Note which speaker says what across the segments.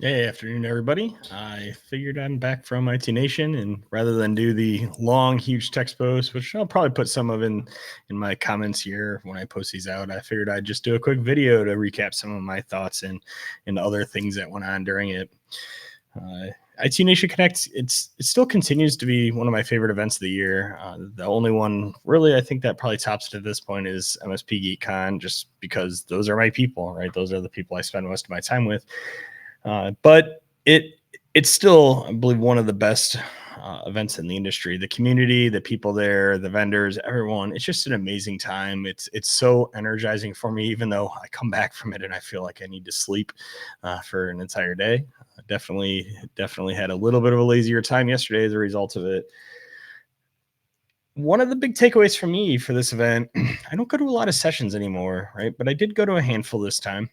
Speaker 1: Hey, afternoon, everybody. I figured I'm back from IT Nation, and rather than do the long, huge text post, which I'll probably put some of in my comments here when I post these out, I figured I'd just do a quick video to recap some of my thoughts and other things that went on during it. Uh, IT Nation Connect, it still continues to be one of my favorite events of the year. The only one really I think that probably tops it at this point is MSP GeekCon, just because those are my people, right? Those are the people I spend most of my time with. But it's still, I believe, one of the best events in the industry. The community, the people there, the vendors, everyone. It's just an amazing time. It's so energizing for me, even though I come back from it and I feel like I need to sleep for an entire day. Definitely had a little bit of a lazier time yesterday as a result of it. One of the big takeaways for me for this event, I don't go to a lot of sessions anymore, right? But I did go to a handful this time,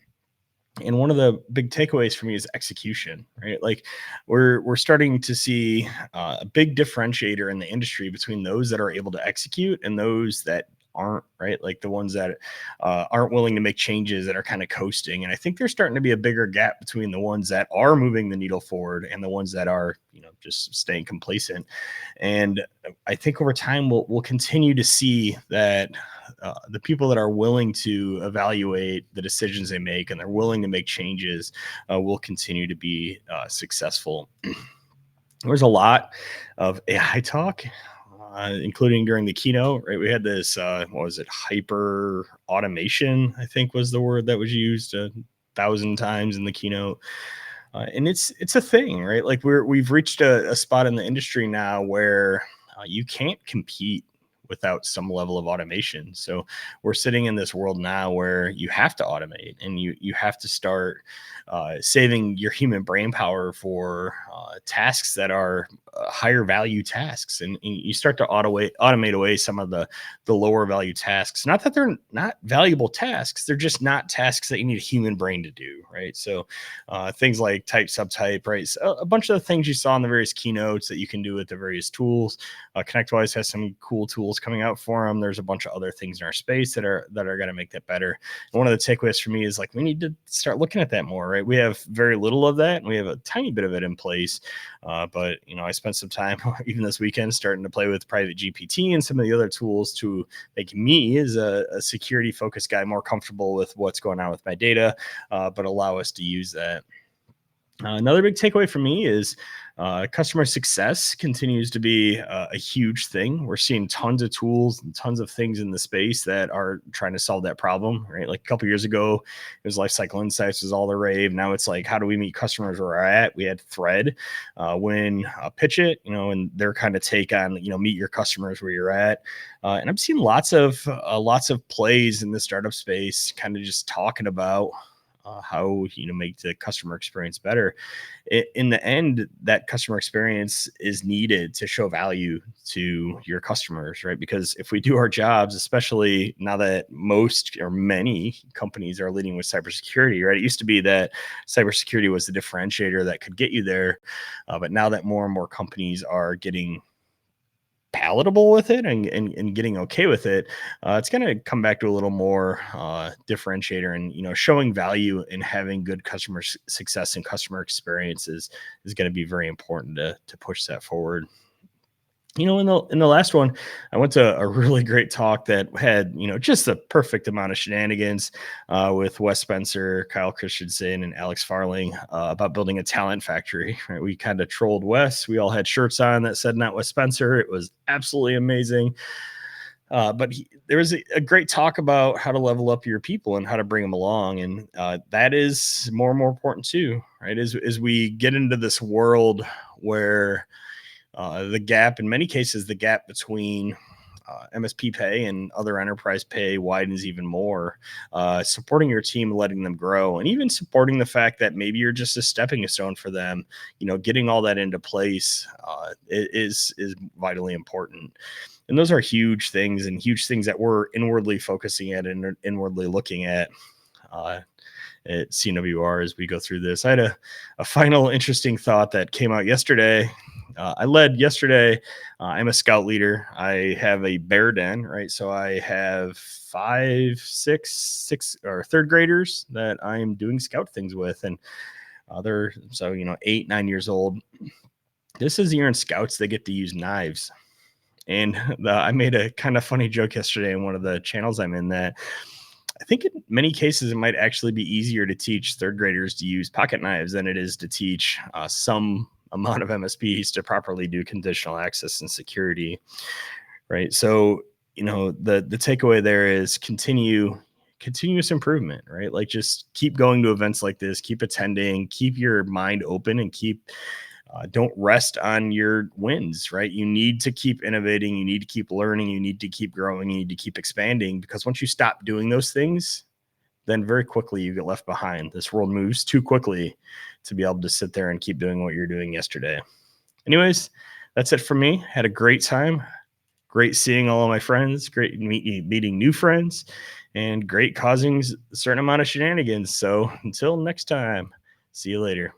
Speaker 1: and one of the big takeaways for me is execution, right? Like we're starting to see a big differentiator in the industry between those that are able to execute and those that aren't, right? Like the ones that aren't willing to make changes, that are kind of coasting. And I think there's starting to be a bigger gap between the ones that are moving the needle forward and the ones that are, just staying complacent. And I think over time we'll continue to see that the people that are willing to evaluate the decisions they make and they're willing to make changes will continue to be successful. There's a lot of AI talk, including during the keynote. Right, we had this. What was it? Hyper automation, I think, was the word that was used 1,000 times in the keynote. And it's a thing, right? Like we've reached a spot in the industry now where you can't compete without some level of automation. So we're sitting in this world now where you have to automate and you have to start saving your human brain power for tasks that are higher value tasks, and you start to automate away some of the lower value tasks. Not that they're not valuable tasks, they're just not tasks that you need a human brain to do, right? So things like type, subtype, right? So a bunch of the things you saw in the various keynotes that you can do with the various tools. ConnectWise has some cool tools coming out for them. There's a bunch of other things in our space that are going to make that better. And one of the takeaways for me is like we need to start looking at that more, right? We have very little of that, and we have a tiny bit of it in place. But I spent some time even this weekend starting to play with Private GPT and some of the other tools to make me, as a security focused guy, more comfortable with what's going on with my data, but allow us to use that. Another big takeaway for me is customer success continues to be a huge thing. We're seeing tons of tools and tons of things in the space that are trying to solve that problem, right? Like a couple years ago, it was Lifecycle Insights was all the rave. Now it's like, how do we meet customers where we're at? We had Thread when Pitch It, and their kind of take on, meet your customers where you're at. And I'm seeing lots of plays in the startup space, kind of just talking about how make the customer experience better. In the end, that customer experience is needed to show value to your customers, right? Because if we do our jobs, especially now that most or many companies are leading with cybersecurity, right? It used to be that cybersecurity was the differentiator that could get you there, but now that more and more companies are getting palatable with it and getting okay with it, it's going to come back to a little more differentiator, and showing value in having good customer success and customer experiences is going to be very important to push that forward. In the last one, I went to a really great talk that had just the perfect amount of shenanigans with Wes Spencer, Kyle Christensen, and Alex Farling about building a talent factory. Right? We kind of trolled Wes. We all had shirts on that said "Not Wes Spencer." It was absolutely amazing. But there was a great talk about how to level up your people and how to bring them along, and that is more and more important too, right? As we get into this world where the gap, in many cases, the gap between MSP pay and other enterprise pay widens even more. Supporting your team, letting them grow, and even supporting the fact that maybe you're just a stepping stone for them. Getting all that into place is vitally important. And those are huge things, and huge things that we're inwardly focusing at and inwardly looking at. Uh, at CWR as we go through this. I had a final interesting thought that came out yesterday. I led yesterday. I'm a scout leader. I have a bear den, right? So I have five, six or third graders that I'm doing scout things with. And They're so 8, 9 years old. This is the year in scouts they get to use knives. And I made a kind of funny joke yesterday in one of the channels I'm in that I think in many cases it might actually be easier to teach third graders to use pocket knives than it is to teach some amount of MSPs to properly do conditional access and security, right? So, the takeaway there is continuous improvement, right? Like just keep going to events like this, keep attending, keep your mind open, and don't rest on your wins, right? You need to keep innovating, you need to keep learning, you need to keep growing, you need to keep expanding, because once you stop doing those things, then very quickly you get left behind. This world moves too quickly to be able to sit there and keep doing what you're doing yesterday. Anyways, that's it for me. Had a great time. Great seeing all of my friends, great meeting new friends, and great causing a certain amount of shenanigans. So until next time, see you later.